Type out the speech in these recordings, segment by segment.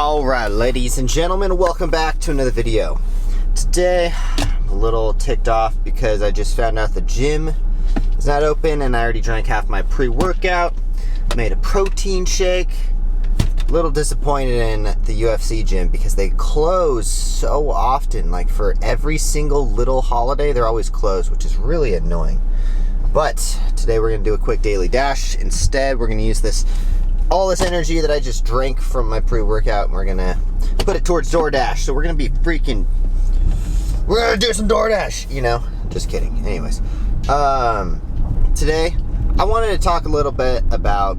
Alright, ladies and gentlemen, welcome back to another video. Today, I'm a little ticked off because I just found out the gym is not open and I already drank half my pre-workout, made a protein shake. A little disappointed in the UFC gym because they close so often. Like for every single little holiday, they're always closed, which is really annoying. But today we're going to do a quick daily dash. Instead, we're going to use all this energy that I just drank from my pre-workout, and we're gonna put it towards Doordash. So we're gonna be we're gonna do some Doordash, you know? Just kidding. Anyways, today I wanted to talk a little bit about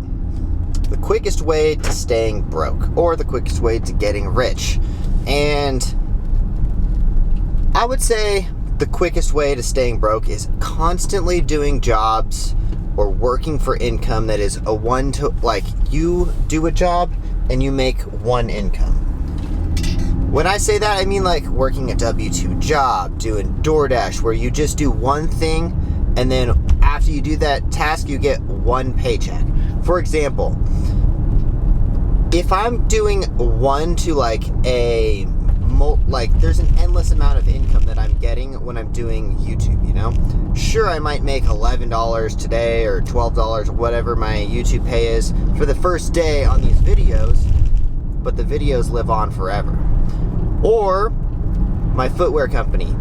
the quickest way to staying broke, or the quickest way to getting rich. And I would say the quickest way to staying broke is constantly doing jobs or working for income that is a one to, like, you do a job and you make one income. When I say that, I mean like working a W-2 job, doing Doordash, where you just do one thing and then after you do that task, you get one paycheck. For example, if I'm doing one to there's an endless amount of income that I'm getting when I'm doing YouTube, you know? Sure, I might make $11 today or $12 or whatever my YouTube pay is for the first day on these videos, but the videos live on forever. Or my footwear company.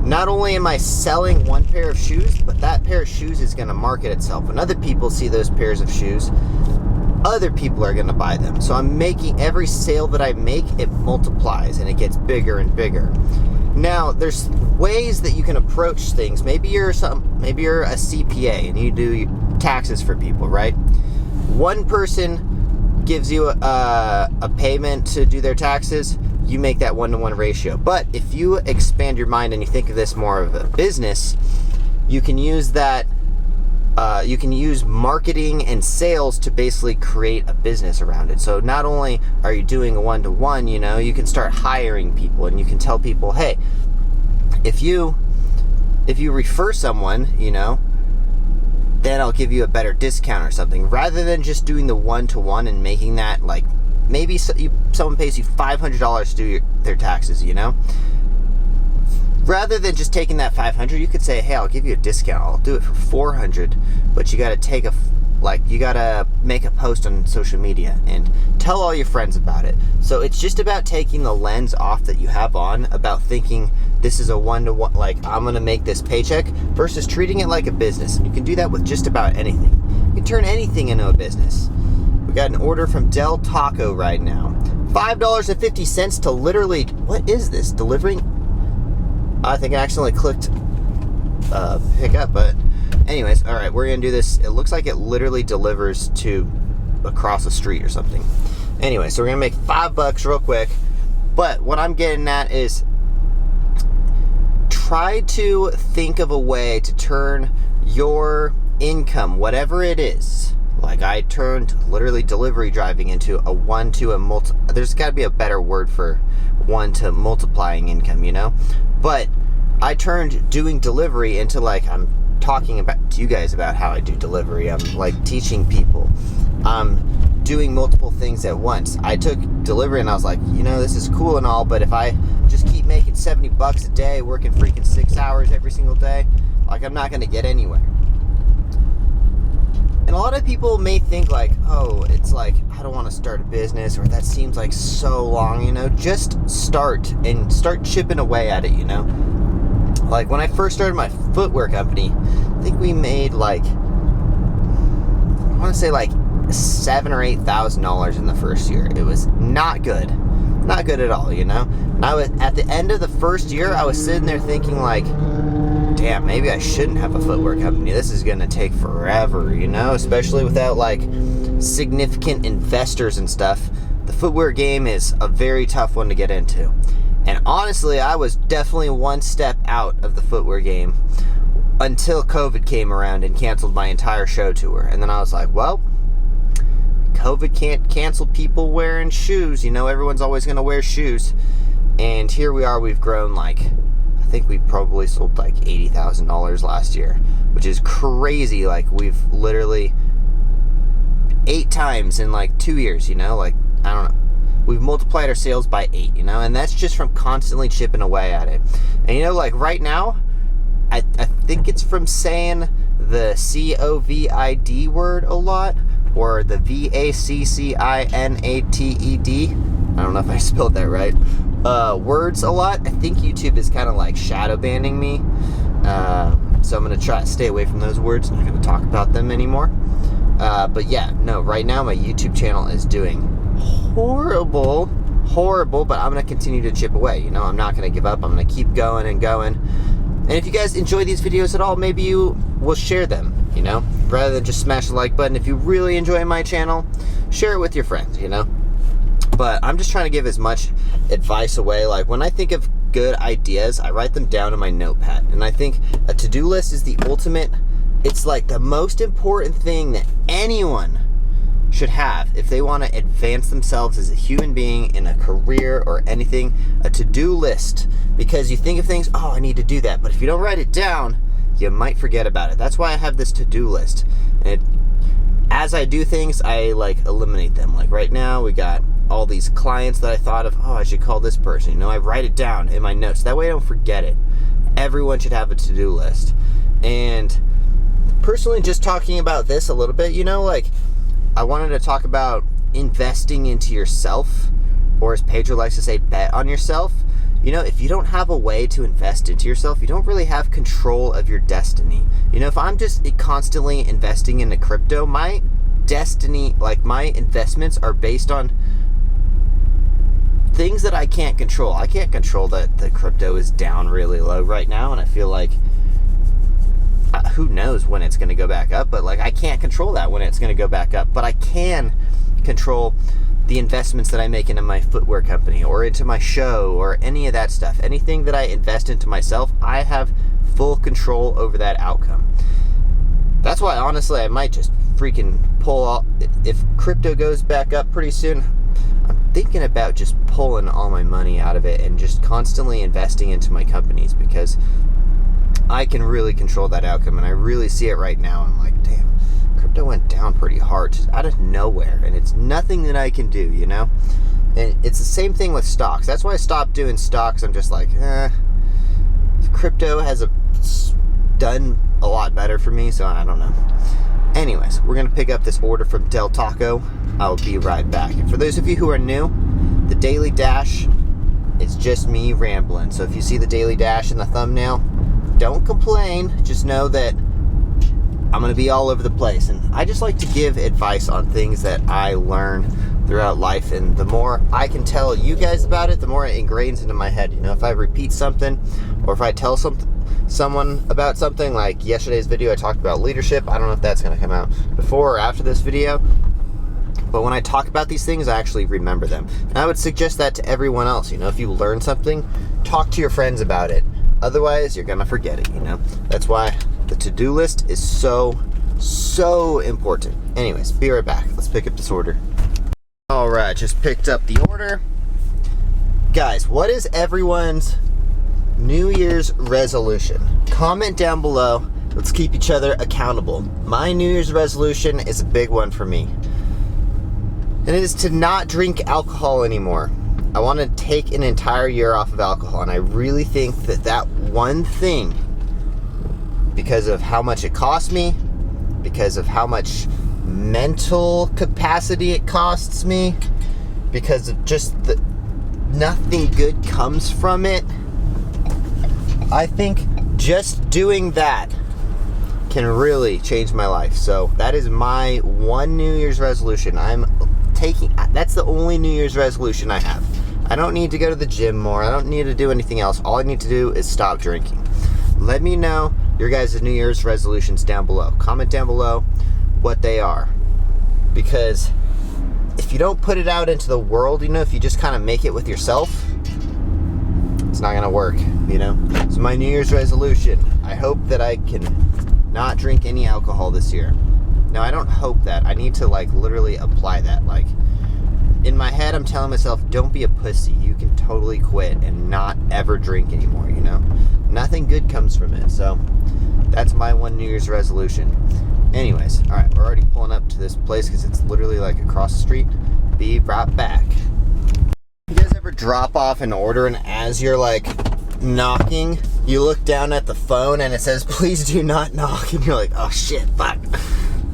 Not only am I selling one pair of shoes, but that pair of shoes is going to market itself. When other people see those pairs of shoes, other people are going to buy them. So I'm making every sale that I make, it multiplies and it gets bigger and bigger. Now, there's ways that you can approach things. Maybe you're a CPA and you do taxes for people, right? One person gives you a payment to do their taxes, you make that 1-to-1 ratio. But if you expand your mind and you think of this more of a business, you can use that. You can use marketing and sales to basically create a business around it. So not only are you doing a 1-to-1, you know, you can start hiring people and you can tell people, hey, if you refer someone, you know, then I'll give you a better discount or something, rather than just doing the 1-to-1 and making that, like, maybe someone pays you $500 to do their taxes, you know. Rather than just taking that $500, you could say, hey, I'll give you a discount. I'll do it for $400, but you got to make a post on social media and tell all your friends about it. So it's just about taking the lens off that you have on about thinking this is a 1-to-1, like I'm going to make this paycheck, versus treating it like a business. And you can do that with just about anything. You can turn anything into a business. We got an order from Del Taco right now. $5.50 to literally, what is this? Delivering? I think I accidentally clicked pick up, but anyways, all right, we're gonna do this. It looks like it literally delivers to across the street or something. Anyway, so we're gonna make $5 real quick. But what I'm getting at is try to think of a way to turn your income, whatever it is. Like I turned literally delivery driving into a one to a multi. There's got to be a better word for one to multiplying income, you know. But I turned doing delivery into, like, I'm talking about to you guys about how I do delivery. I'm like teaching people. I'm doing multiple things at once. I took delivery and I was like, you know, this is cool and all, but if I just keep making $70 a day, working freaking 6 hours every single day, like I'm not going to get anywhere. And a lot of people may think like, oh, it's like, I don't want to start a business, or that seems like so long, you know. Just start and start chipping away at it, you know. Like when I first started my footwear company, I think we made like, I want to say like $7,000 or $8,000 in the first year. It was not good at all, you know. And I was at the end of the first year, I was sitting there thinking like, damn, maybe I shouldn't have a footwear company. This is going to take forever, you know, especially without like significant investors and stuff. The footwear game is a very tough one to get into. And honestly, I was definitely one step out of the footwear game until COVID came around and canceled my entire show tour. And then I was like, well, COVID can't cancel people wearing shoes. You know, everyone's always going to wear shoes. And here we are, we've grown like, I think we probably sold like $80,000 last year, which is crazy. Like we've literally 8 times in like 2 years, you know, like, I don't know. We've multiplied our sales by 8, you know, and that's just from constantly chipping away at it. And you know, like right now, I think it's from saying the COVID word a lot, or the VACCINATED. I don't know if I spelled that right. Words a lot. I think YouTube is kind of like shadow banning me. So I'm going to try to stay away from those words. I'm not going to talk about them anymore. But yeah, no, right now my YouTube channel is doing horrible, but I'm going to continue to chip away. You know, I'm not going to give up. I'm going to keep going and going. And if you guys enjoy these videos at all, maybe you will share them, you know, rather than just smash the like button. If you really enjoy my channel, share it with your friends, you know. But I'm just trying to give as much advice away. Like when I think of good ideas, I write them down in my notepad. And I think a to-do list is the ultimate, it's like the most important thing that anyone should have if they want to advance themselves as a human being in a career or anything. A to-do list, because you think of things, oh, I need to do that, but if you don't write it down, you might forget about it. That's why I have this to-do list, and as I do things, I like eliminate them. Like right now we got all these clients that I thought of, oh, I should call this person, you know. I write it down in my notes, that way I don't forget it. Everyone should have a to-do list. And personally, just talking about this a little bit, you know, like I wanted to talk about investing into yourself, or as Pedro likes to say, bet on yourself. You know, if you don't have a way to invest into yourself, you don't really have control of your destiny. You know, if I'm just constantly investing into crypto, my destiny, like my investments are based on things that I can't control. I can't control that the crypto is down really low right now, and I feel like who knows when it's going to go back up, but like I can't control that when it's going to go back up. But I can control the investments that I make into my footwear company or into my show or any of that stuff. Anything that I invest into myself, I have full control over that outcome. That's why honestly I might just freaking pull all, if crypto goes back up pretty soon, I'm thinking about just pulling all my money out of it and just constantly investing into my companies, because I can really control that outcome, and I really see it right now. I'm like, damn, crypto went down pretty hard just out of nowhere, and it's nothing that I can do, you know. And it's the same thing with stocks. That's why I stopped doing stocks. I'm just like, crypto has done a lot better for me, so I don't know. Anyways, we're gonna pick up this order from Del Taco. I'll be right back. And for those of you who are new, the Daily Dash is just me rambling. So if you see the Daily Dash in the thumbnail, don't complain. Just know that I'm going to be all over the place. And I just like to give advice on things that I learn throughout life. And the more I can tell you guys about it, the more it ingrains into my head. You know, if I repeat something, or if I tell someone about something, like yesterday's video, I talked about leadership. I don't know if that's going to come out before or after this video. But when I talk about these things, I actually remember them. And I would suggest that to everyone else. You know, if you learn something, talk to your friends about it. Otherwise, you're gonna forget it, you know? That's why the to-do list is so important. Anyways, be right back. Let's pick up this order. All right, just picked up the order. Guys, what is everyone's New Year's resolution? Comment down below. Let's keep each other accountable. My New Year's resolution is a big one for me, and it is to not drink alcohol anymore. I want to take an entire year off of alcohol, and I really think that that one thing, because of how much it costs me, because of how much mental capacity it costs me, because of just nothing good comes from it, I think just doing that can really change my life. So that is my one New Year's resolution. That's the only New Year's resolution I have. I don't need to go to the gym more. I don't need to do anything else. All I need to do is stop drinking. Let me know your guys' New Year's resolutions down below. Comment down below what they are. Because if you don't put it out into the world, you know, if you just kind of make it with yourself, it's not going to work, you know. So my New Year's resolution, I hope that I can not drink any alcohol this year. Now, I don't hope that. I need to, like, literally apply that. Like, in my head, I'm telling myself, don't be a pussy. You can totally quit and not ever drink anymore, you know? Nothing good comes from it. So that's my one New Year's resolution. Anyways, all right, we're already pulling up to this place because it's literally like across the street. Be right back. drop off an order, and as you're like knocking, you look down at the phone and it says, please do not knock, and you're like, oh shit, fuck.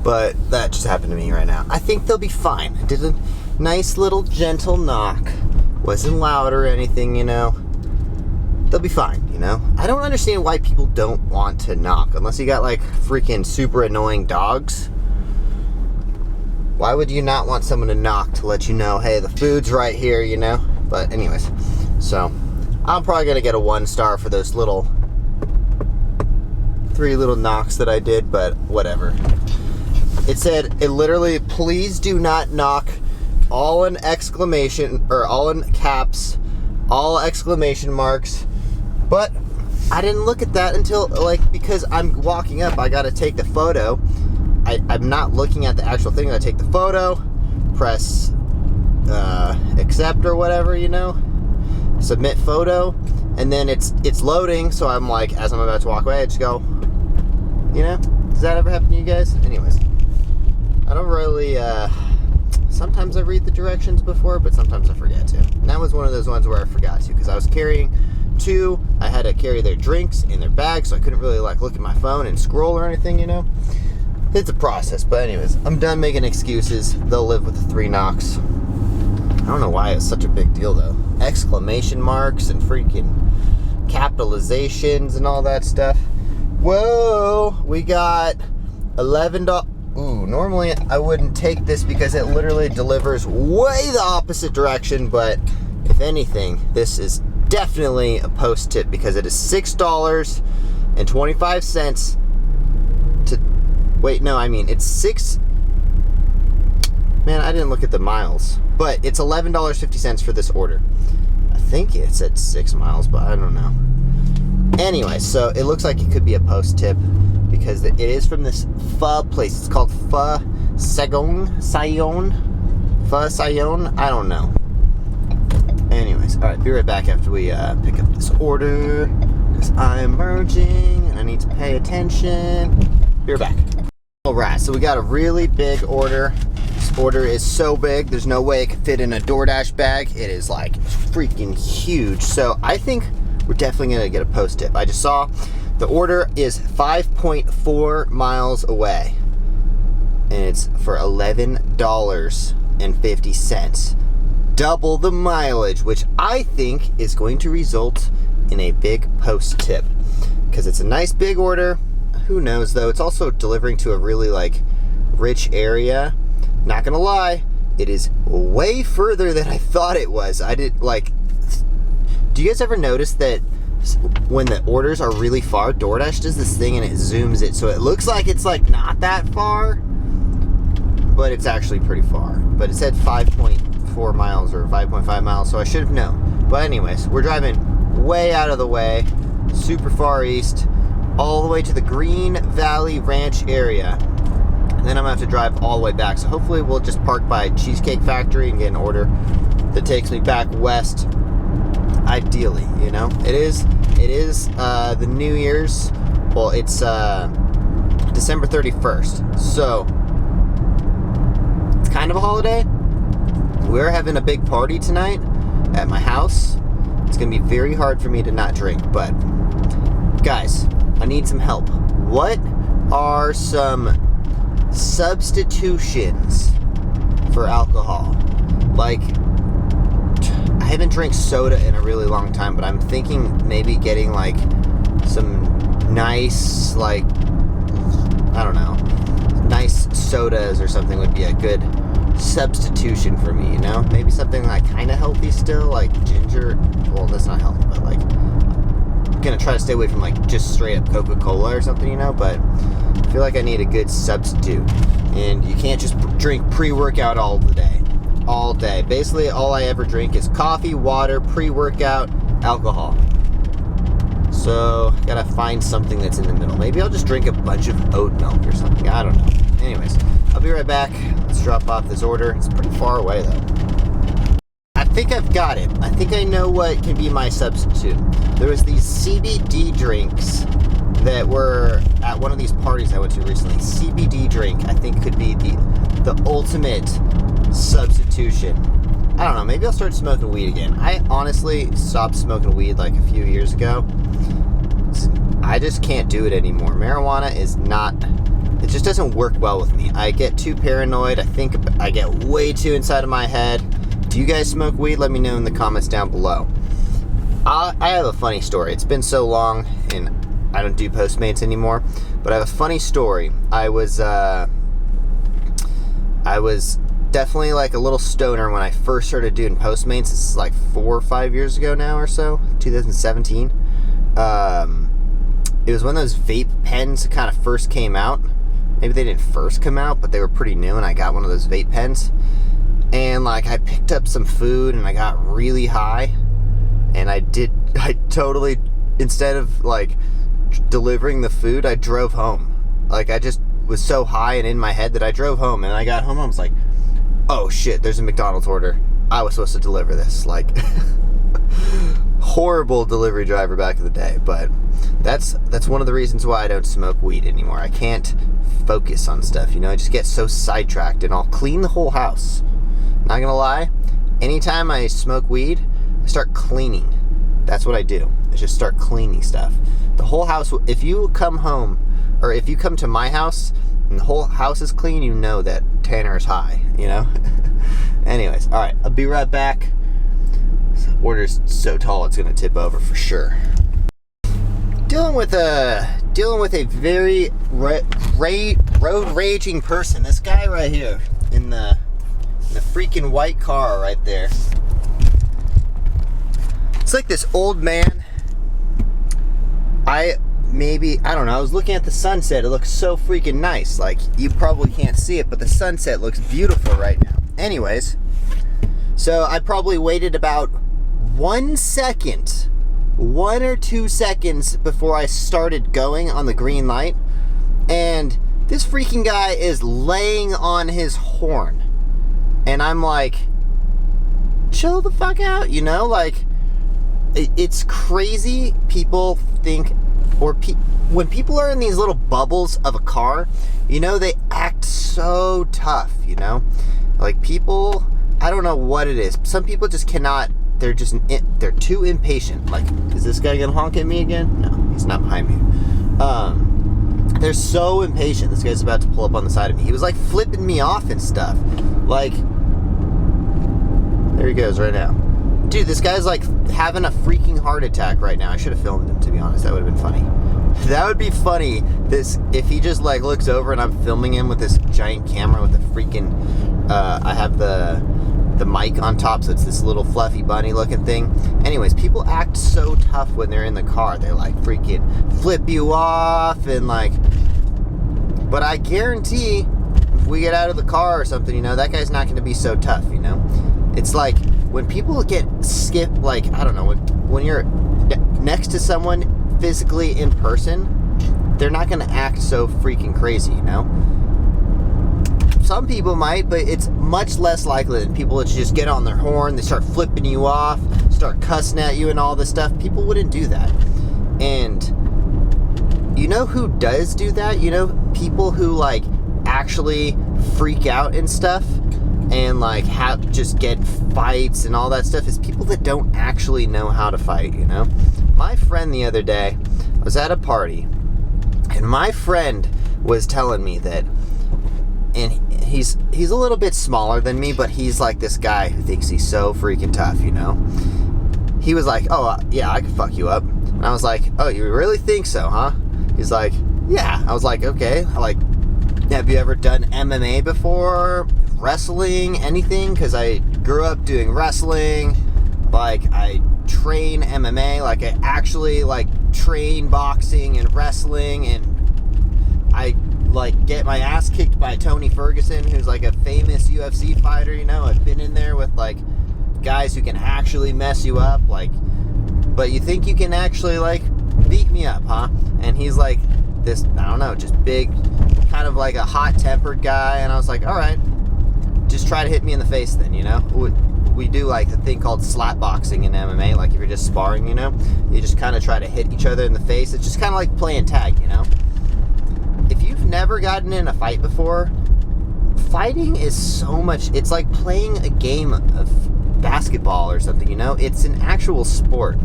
But that just happened to me right now. I think they'll be fine. I did a nice little gentle knock. Wasn't loud or anything, you know. They'll be fine, you know. I don't understand why people don't want to knock, unless you got like freaking super annoying dogs. Why would you not want someone to knock to let you know, hey, the food's right here, you know? But anyways, so I'm probably gonna get a 1-star for those 3 little knocks that I did, but whatever. It said, it literally, please do not knock, all in exclamation, or all in caps, all exclamation marks. But I didn't look at that until, like, because I'm walking up, I gotta take the photo. I'm not looking at the actual thing. I take the photo, press accept or whatever, you know, submit photo, and then it's loading. So I'm like, as I'm about to walk away, I just go, you know. Does that ever happen to you guys? Anyways, I don't really. Sometimes I read the directions before, but sometimes I forget to. And that was one of those ones where I forgot to, because I was carrying 2. I had to carry their drinks in their bag, so I couldn't really like look at my phone and scroll or anything, you know. It's a process, but anyways, I'm done making excuses. They'll live with the 3 knocks. I don't know why it's such a big deal though. Exclamation marks and freaking capitalizations and all that stuff. Whoa, we got $11. Ooh, normally I wouldn't take this because it literally delivers way the opposite direction, but if anything, this is definitely a post tip because it is $6.25 to, wait, no, I mean, it's man, I didn't look at the miles, but it's $11.50 for this order. I think it said 6 miles, but I don't know. Anyway, so it looks like it could be a post tip because it is from this pho place. It's called Pho Saigon. I don't know. Anyways, all right, be right back after we pick up this order because I'm merging and I need to pay attention. Be right back. All right, so we got a really big order. This order is so big, there's no way it could fit in a Doordash bag. It is like freaking huge. So I think we're definitely gonna get a post tip. I just saw the order is 5.4 miles away, and it's for $11.50. Double the mileage, which I think is going to result in a big post tip because it's a nice big order. Who knows though? It's also delivering to a really like rich area. Not gonna lie, it is way further than I thought it was. I did like. Do you guys ever notice that when the orders are really far, DoorDash does this thing and it zooms it so it looks like it's like not that far, but it's actually pretty far. But it said 5.4 miles or 5.5 miles, so I should have known. But anyways, we're driving way out of the way, super far east, all the way to the Green Valley Ranch area. And then I'm gonna have to drive all the way back. So hopefully we'll just park by Cheesecake Factory and get an order that takes me back west. Ideally, you know, it is the New Year's. Well, it's December 31st, so it's kind of a holiday. We're having a big party tonight at my house. It's gonna be very hard for me to not drink, but guys, I need some help. What are some substitutions for alcohol? Like, I haven't drank soda in a really long time, but I'm thinking maybe getting like some nice, like, I don't know, nice sodas or something would be a good substitution for me, you know? Maybe something like kind of healthy still, like ginger. Well, that's not healthy, but like I'm gonna try to stay away from like just straight up Coca-Cola or something, you know? But I feel like I need a good substitute, and you can't just drink pre-workout all day. Basically, all I ever drink is coffee, water, pre-workout, alcohol. So, gotta find something that's in the middle. Maybe I'll just drink a bunch of oat milk or something. I don't know. Anyways, I'll be right back. Let's drop off this order. It's pretty far away, though. I think I've got it. I think I know what can be my substitute. There was these CBD drinks that were at one of these parties I went to recently. CBD drink, I think, could be the ultimate substitution. I don't know, maybe I'll start smoking weed again. I honestly stopped smoking weed like a few years ago. I just can't do it anymore. Marijuana is not, it just doesn't work well with me. I get too paranoid. I think I get way too inside of my head. Do you guys smoke weed? Let me know in the comments down below. I have a funny story. It's been so long and I don't do Postmates anymore, but I have a funny story. I was definitely like a little stoner when I first started doing Postmates. This is like 4 or 5 years ago now or so, 2017. It was when those vape pens kind of first came out. Maybe they didn't first come out, but they were pretty new, and I got one of those vape pens. And like I picked up some food and I got really high, and I totally, instead of like delivering the food, I drove home. Like I just was so high and in my head that I drove home, and I got home, I was like, oh shit, there's a McDonald's order. I was supposed to deliver this. Like, horrible delivery driver back in the day, but that's one of the reasons why I don't smoke weed anymore. I can't focus on stuff, you know, I just get so sidetracked, and I'll clean the whole house. Not gonna lie, anytime I smoke weed, I start cleaning. That's what I do. I just start cleaning stuff. The whole house, if you come home, or if you come to my house and the whole house is clean, you know that Tanner is high, you know? Anyways, all right, I'll be right back. This order's so tall, it's gonna tip over for sure. Dealing with a very road raging person. This guy right here in the freaking white car right there. It's like this old man. I don't know, I was looking at the sunset. It looks so freaking nice. Like, you probably can't see it, but the sunset looks beautiful right now. Anyways, so I probably waited about 1 second, 1 or 2 seconds before I started going on the green light, and this freaking guy is laying on his horn. And I'm like, chill the fuck out, you know? Like, it's crazy. People think, or when people are in these little bubbles of a car, you know, they act so tough, you know? Like, people, I don't know what it is. Some people just cannot, they're too impatient. Like, is this guy gonna honk at me again? No, he's not behind me. They're so impatient. This guy's about to pull up on the side of me. He was like flipping me off and stuff. Like, there he goes right now. Dude, this guy's like having a freaking heart attack right now. I should have filmed him, to be honest. That would have been funny. That would be funny, if he just like looks over and I'm filming him with this giant camera with a freaking, I have the mic on top, so it's this little fluffy bunny looking thing. Anyways, people act so tough when they're in the car. They're like freaking flip you off and like, but I guarantee if we get out of the car or something, you know, that guy's not going to be so tough, you know? It's like, when people get skipped, like, I don't know, when you're next to someone physically in person, they're not going to act so freaking crazy, you know? Some people might, but it's much less likely than people that just get on their horn, they start flipping you off, start cussing at you and all this stuff. People wouldn't do that. And you know who does do that? You know, people who, like, actually freak out and stuff, and like just get fights and all that stuff, is people that don't actually know how to fight, you know? My friend the other day was at a party, and my friend was telling me that, and he's a little bit smaller than me, but he's like this guy who thinks he's so freaking tough, you know? He was like, oh yeah, I could fuck you up. And I was like, oh, you really think so, huh? He's like, yeah. I was like, okay. Have you ever done MMA before? Wrestling, anything? Because I grew up doing wrestling. Like, I train MMA. Like, I actually like train boxing and wrestling, and I like get my ass kicked by Tony Ferguson, who's like a famous UFC fighter, you know? I've been in there with like guys who can actually mess you up, like, but you think you can actually like beat me up, huh? And he's like this, I don't know, just big, kind of like a hot-tempered guy. And I was like, all right, just try to hit me in the face then, you know? We do like the thing called slap boxing in MMA. Like, if you're just sparring, you know, you just kind of try to hit each other in the face. It's just kind of like playing tag, you know? If you've never gotten in a fight before, fighting is so much, it's like playing a game of basketball or something, you know? It's an actual sport.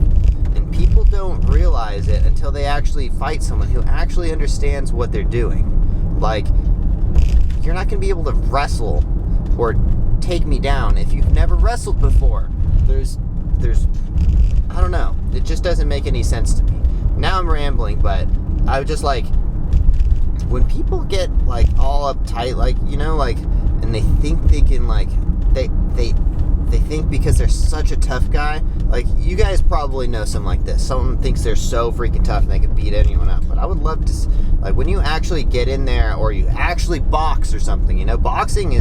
And people don't realize it until they actually fight someone who actually understands what they're doing. Like, you're not going to be able to wrestle or take me down if you've never wrestled before. There's I don't know. It just doesn't make any sense to me. Now I'm rambling, but I would just like, when people get like all uptight, like, you know, like, and they think they can, like, they think because they're such a tough guy, like, you guys probably know something like this. Someone thinks they're so freaking tough and they can beat anyone up. But I would love to, like, when you actually get in there or you actually box or something, you know, boxing,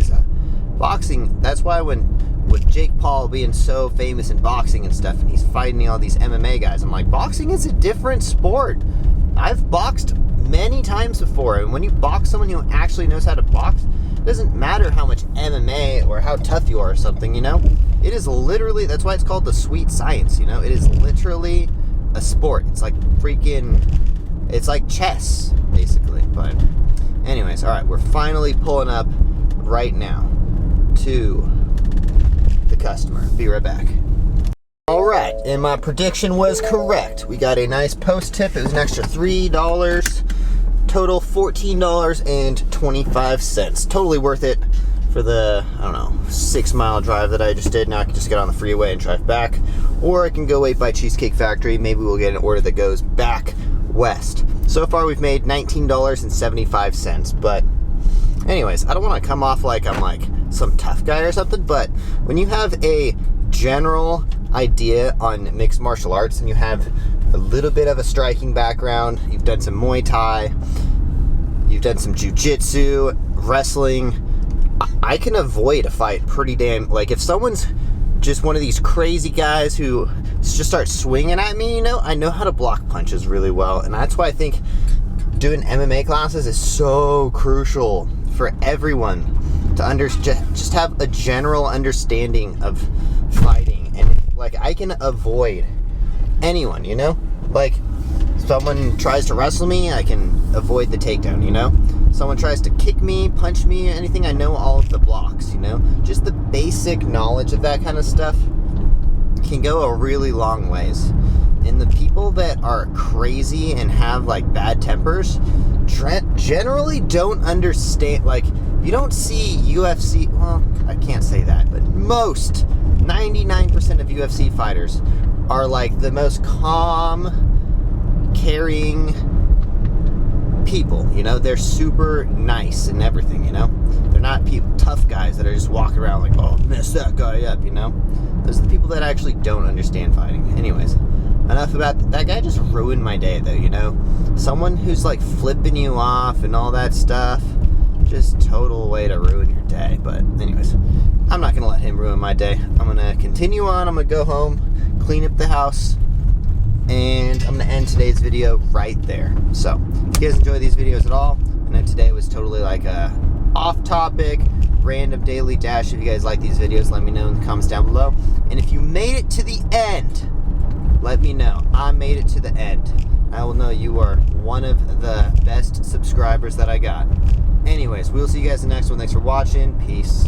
that's why with Jake Paul being so famous in boxing and stuff, and he's fighting all these MMA guys, I'm like, boxing is a different sport. I've boxed many times before, and when you box someone who actually knows how to box, it doesn't matter how much MMA or how tough you are or something, you know? It is literally, that's why it's called the sweet science, you know? It is literally a sport. It's like it's like chess, basically. But anyways, all right, we're finally pulling up right now to the customer. Be right back. All right, and my prediction was correct. We got a nice post tip. It was an extra $3. Total $14.25. Totally worth it for the, I don't know, 6-mile drive that I just did. Now I can just get on the freeway and drive back. Or I can go wait by Cheesecake Factory. Maybe we'll get an order that goes back west. So far we've made $19.75. But anyways, I don't want to come off like I'm like some tough guy or something. But when you have a general idea on mixed martial arts and you have a little bit of a striking background, you've done some Muay Thai, you've done some jiu-jitsu, wrestling, I can avoid a fight pretty damn, like, if someone's just one of these crazy guys who just starts swinging at me, you know, I know how to block punches really well. And that's why I think doing MMA classes is so crucial for everyone to just have a general understanding of fighting. And like, I can avoid anyone, you know? Like, someone tries to wrestle me, I can avoid the takedown, you know? Someone tries to kick me, punch me, anything, I know all of the blocks, you know? Just the basic knowledge of that kind of stuff can go a really long ways. And the people that are crazy and have like bad tempers generally don't understand, like, you don't see UFC, well, I can't say that, but most 99% of UFC fighters are like the most calm, caring people, you know? They're super nice and everything, you know? They're not tough guys that are just walking around like, oh, mess that guy up, you know? Those are the people that actually don't understand fighting. Anyways, enough about that guy. Just ruined my day though, you know? Someone who's like flipping you off and all that stuff, just total way to ruin your day. But anyways, I'm not gonna let him ruin my day. I'm gonna continue on. I'm gonna go home, clean up the house, and I'm gonna end today's video right there. So if you guys enjoy these videos at all, I know today was totally like a off-topic random daily dash. If you guys like these videos, let me know in the comments down below. And if you made it to the end, let me know. I made it to the end. I will know you are one of the best subscribers that I got. Anyways, we'll see you guys in the next one. Thanks for watching. Peace.